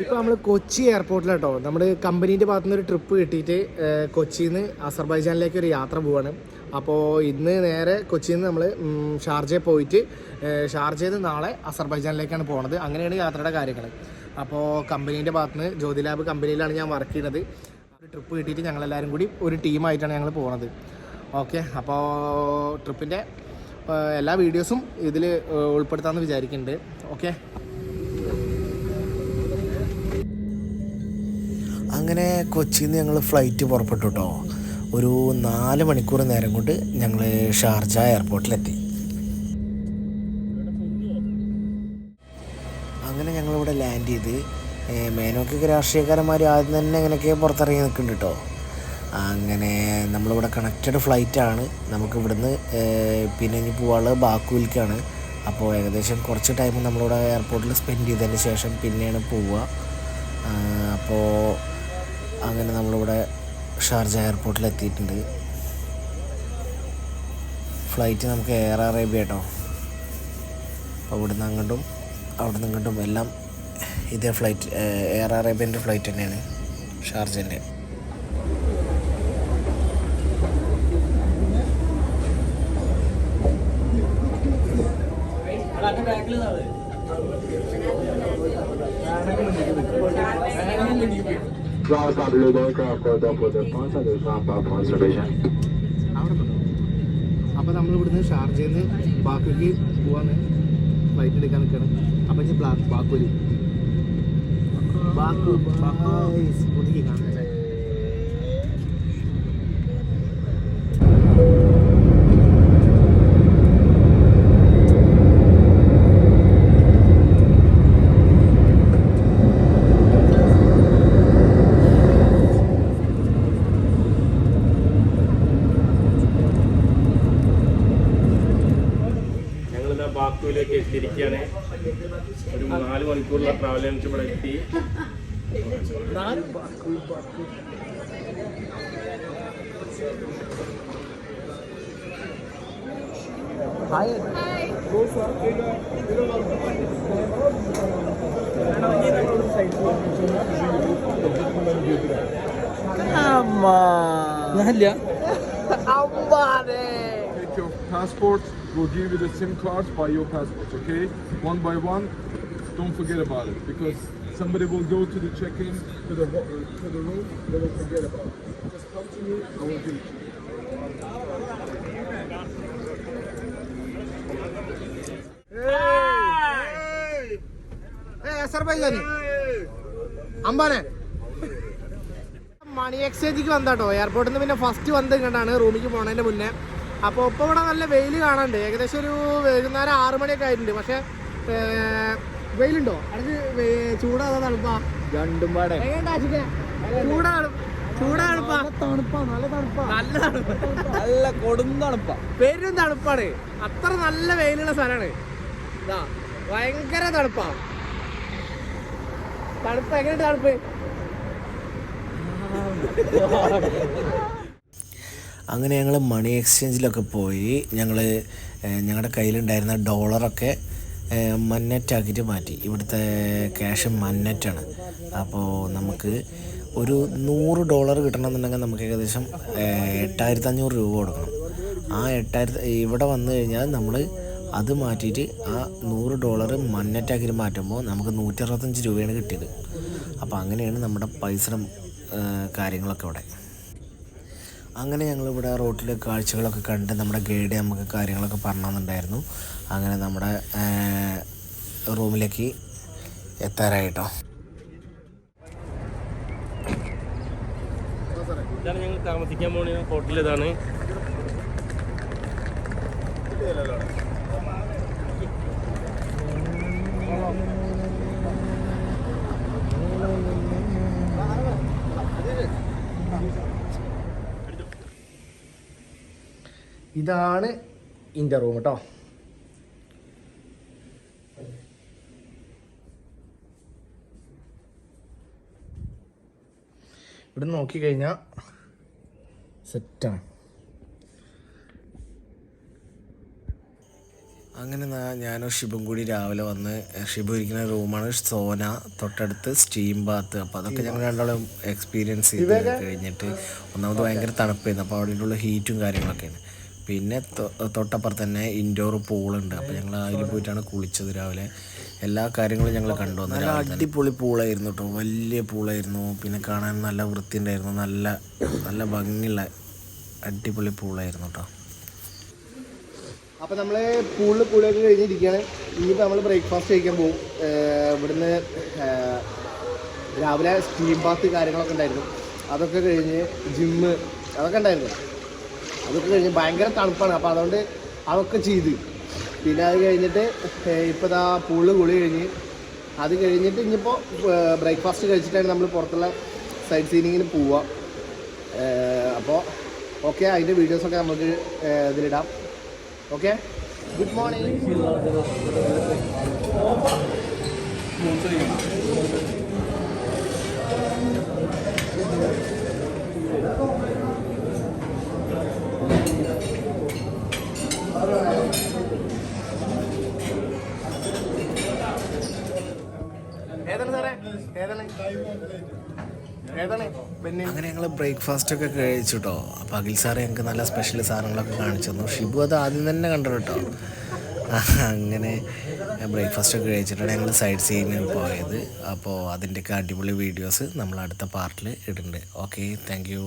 ഇപ്പൊ നമ്മള് കൊച്ചി എയർപോർട്ടിലാട്ടോ. നമ്മുടെ കമ്പനീന്റെ ഭാഗത്തുനിന്ന് ഒരു ട്രിപ്പ് കിട്ടിയിട്ട് കൊച്ചിയിൽ നിന്ന് അസർബൈജാനിലേക്ക് ഒരു യാത്ര പോവാണ്. അപ്പോൾ ഇന്ന് നേരെ കൊച്ചിയിൽ നിന്ന് നമ്മൾ ഷാർജയിൽ പോയിട്ട് ഷാർജയിൽ നിന്ന് നാളെ അസർബൈജാനിലേക്കാണ് പോകുന്നത്. അങ്ങനെയാണ് യാത്രയുടെ കാര്യങ്ങൾ. അപ്പോൾ കമ്പനീൻ്റെ ഭാഗത്തുനിന്ന് ജ്യോതി ലാബ് കമ്പനിയിലാണ് ഞാൻ വർക്ക് ചെയ്യുന്നത്. ഒരു ട്രിപ്പ് കിട്ടിയിട്ട് ഞങ്ങളെല്ലാവരും കൂടി ഒരു ടീമായിട്ടാണ് ഞങ്ങൾ പോകുന്നത്. ഓക്കെ, അപ്പോൾ ട്രിപ്പിൻ്റെ എല്ലാ വീഡിയോസും ഇതിൽ ഉൾപ്പെടുത്താമെന്ന് വിചാരിക്കുന്നുണ്ട്. ഓക്കെ, അങ്ങനെ കൊച്ചിയിൽ നിന്ന് ഞങ്ങൾ ഫ്ലൈറ്റ് പുറപ്പെട്ടു കേട്ടോ. ഒരു 4 മണിക്കൂർ നേരം കൊണ്ട് ഞങ്ങൾ ഷാർജ എയർപോർട്ടിലെത്തി. അങ്ങനെ ഞങ്ങളിവിടെ ലാൻഡ് ചെയ്ത് മേനോക്കൊക്കെ രാഷ്ട്രീയക്കാരന്മാർ ആദ്യം തന്നെ ഇങ്ങനെയൊക്കെ പുറത്തിറങ്ങി നിൽക്കുന്നുണ്ട് കേട്ടോ. അങ്ങനെ നമ്മളിവിടെ കണക്റ്റഡ് ഫ്ലൈറ്റാണ്. നമുക്ക് ഇവിടുന്ന് പിന്നെ ഇനി പോകാനുള്ളത് ബാക്കുവിലേക്കാണ്. അപ്പോൾ ഏകദേശം കുറച്ച് ടൈം നമ്മളിവിടെ എയർപോർട്ടിൽ സ്പെൻഡ് ചെയ്തതിന് ശേഷം പിന്നെയാണ് പോവുക. അപ്പോൾ അങ്ങനെ നമ്മളിവിടെ ഷാർജ എയർപോർട്ടിൽ എത്തിയിട്ടുണ്ട്. ഫ്ലൈറ്റ് നമുക്ക് എയർ അറേബ്യ കേട്ടോ. അപ്പോൾ ഇവിടുന്ന് അങ്ങോട്ടും അവിടുന്ന് ഇങ്ങോട്ടും എല്ലാം ഇതേ ഫ്ലൈറ്റ്, എയർ അറേബ്യൻ്റെ ഫ്ലൈറ്റ് തന്നെയാണ് ഷാർജൻ്റെ. അപ്പോൾ നമ്മളിവിടുന്ന് ഷാർജയിൽ നിന്ന് ബാക്കുക്ക് പോവാന്ന് ഫ്ലൈറ്റ് എടുക്കാൻ നിൽക്കണം. അപ്പം ഇനി ബാക്കൂര് ഒതുക്കി കാണാൻ. ബാക്കുവിലേക്ക് എത്തിയിരിക്കുകയാണ്. ഒരു 4 മണിക്കൂറുള്ള ട്രാവൽ കഴിഞ്ഞിട്ട് ഇവിടെ എത്തി. Passport, we'll give you the SIM cards by your passports, okay? One by one, don't forget about it, because somebody will go to the check-in, to the room, they will forget about it. Just come to me, I will give it to you. Hey, Azerbaijan. Ambane. മണി എക്സ്ചേഞ്ചിക്ക് വന്നാട്ടോ. എയർപോർട്ടിൽ നിന്ന് പിന്നെ first വന്ന് കണ്ടാണ് റൂമിലേക്ക് പോണതിൻ്റെ മുന്നേ. അപ്പോൾ ഇപ്പോൾ ഇവിടെ നല്ല വെയിൽ കാണാനുണ്ട്. ഏകദേശം ഒരു വൈകുന്നേരം 6 മണിയൊക്കെ ആയിട്ടുണ്ട്. പക്ഷേ വെയിലുണ്ടോ? അടുത്ത് ചൂടാ തണുപ്പാ? രണ്ടും പാടെ നല്ല കൊടും തണുപ്പാ, പെരും തണുപ്പാണ്. അത്ര നല്ല വെയിലുള്ള സ്ഥലമാണ്. ഇതാ ഭയങ്കര തണുപ്പാ. തണുപ്പ് എങ്ങനെയുണ്ട്? തണുപ്പ് അങ്ങനെ ഞങ്ങൾ മണി എക്സ്ചേഞ്ചിലൊക്കെ പോയി. ഞങ്ങളുടെ കയ്യിലുണ്ടായിരുന്ന ഡോളറൊക്കെ മന്നറ്റാക്കിയിട്ട് മാറ്റി. ഇവിടുത്തെ ക്യാഷ് മന്നറ്റാണ്. അപ്പോൾ നമുക്ക് ഒരു $100 കിട്ടണമെന്നുണ്ടെങ്കിൽ നമുക്ക് ഏകദേശം 8500 രൂപ കൊടുക്കണം. ആ 8000 ഇവിടെ വന്നു കഴിഞ്ഞാൽ നമ്മൾ അത് മാറ്റിയിട്ട് ആ $100 മന്നറ്റാക്കിയിട്ട് മാറ്റുമ്പോൾ നമുക്ക് 165 രൂപയാണ് കിട്ടിയത്. അപ്പോൾ അങ്ങനെയാണ് നമ്മുടെ പൈസ കാര്യങ്ങളൊക്കെ ഇവിടെ. അങ്ങനെ ഞങ്ങളിവിടെ റോട്ടിൽ കാഴ്ചകളൊക്കെ കണ്ട് നമ്മുടെ ഗൈഡ് നമുക്ക് കാര്യങ്ങളൊക്കെ പറഞ്ഞു തന്നിട്ടുണ്ടായിരുന്നു. അങ്ങനെ നമ്മുടെ റൂമിലേക്ക് എത്താറായിട്ടോ. ഇതാണ് ഞങ്ങൾ താമസിക്കാൻ പോകുന്ന ഹോട്ടൽ. ഇതാണ് ഇതാണ് ഇൻ്റെ റൂം കേട്ടോ. ഇവിടെ നോക്കിക്കഴിഞ്ഞാൽ സെറ്റാണ്. അങ്ങനെ ഞാനും ഷിബും കൂടി രാവിലെ വന്ന് ഷിബു ഇരിക്കുന്ന റൂമാണ് സോന, തൊട്ടടുത്ത് സ്റ്റീം ബാത്ത്. അപ്പോൾ അതൊക്കെ ഞങ്ങൾ രണ്ടാളും എക്സ്പീരിയൻസ് ചെയ്ത് കഴിഞ്ഞിട്ട് ഒന്നാമത് ഭയങ്കര തണുപ്പായിരുന്നു. അപ്പോൾ അവിടെയുള്ള ഹീറ്റും കാര്യങ്ങളൊക്കെയാണ്. പിന്നെ തൊട്ടപ്പുറത്ത് തന്നെ ഇൻഡോർ പൂളുണ്ട്. അപ്പോൾ ഞങ്ങൾ അതിൽ പോയിട്ടാണ് കുളിച്ചത് രാവിലെ. എല്ലാ കാര്യങ്ങളും ഞങ്ങൾ കണ്ടു. നല്ല അടിപൊളി പൂളായിരുന്നു കേട്ടോ, വലിയ പൂളായിരുന്നു. പിന്നെ കാണാൻ നല്ല വൃത്തി ഉണ്ടായിരുന്നു, നല്ല നല്ല ഭംഗിയുള്ള അടിപൊളി പൂളായിരുന്നു കേട്ടോ. അപ്പോൾ നമ്മൾ പൂളിലൊക്കെ കഴിഞ്ഞിരിക്കുകയാണ്. ഇനിയിപ്പോൾ നമ്മൾ ബ്രേക്ക്ഫാസ്റ്റ് കഴിക്കാൻ പോകും. ഇവിടുന്ന് രാവിലെ സ്റ്റീം ബാത്ത് കാര്യങ്ങളൊക്കെ ഉണ്ടായിരുന്നു, അതൊക്കെ കഴിഞ്ഞ് ജിമ്മ് അതൊക്കെ ഉണ്ടായിരുന്നു. അതൊക്കെ കഴിഞ്ഞ് ഭയങ്കര തണുപ്പാണ്, അപ്പോൾ അതുകൊണ്ട് അതൊക്കെ ചെയ്ത് പിന്നെ അത് കഴിഞ്ഞിട്ട് ഇപ്പോൾ ഇതാ പൂളിൽ കുളി കഴിഞ്ഞ് അത് കഴിഞ്ഞിട്ട് ഇനിയിപ്പോൾ ബ്രേക്ക്ഫാസ്റ്റ് കഴിച്ചിട്ടാണ് നമ്മൾ പുറത്തുള്ള സൈഡ് സീനിങ്ങിന് പോവുക. അപ്പോൾ ഓക്കെ, അതിൻ്റെ വീഡിയോസൊക്കെ നമുക്ക് ഇതിലിടാം. Okay, good morning. അങ്ങനെ ഞങ്ങൾ ബ്രേക്ക്ഫാസ്റ്റ് ഒക്കെ കഴിച്ചു കേട്ടോ. അപ്പോൾ അഖിൽ സാറ് ഞങ്ങൾക്ക് നല്ല സ്പെഷ്യൽ സാധനങ്ങളൊക്കെ കാണിച്ചു തന്നു. ഷിബു അത് ആദ്യം തന്നെ കണ്ടു കേട്ടോ. അങ്ങനെ ബ്രേക്ക്ഫാസ്റ്റ് ഒക്കെ കഴിച്ചിട്ടാണ് ഞങ്ങൾ സൈഡ് സീനിൽ പോയത്. അപ്പോൾ അതിൻ്റെയൊക്കെ അടിപൊളി വീഡിയോസ് നമ്മൾ അടുത്ത പാർട്ടിൽ ഇടുന്നുണ്ട്. Okay, thank you.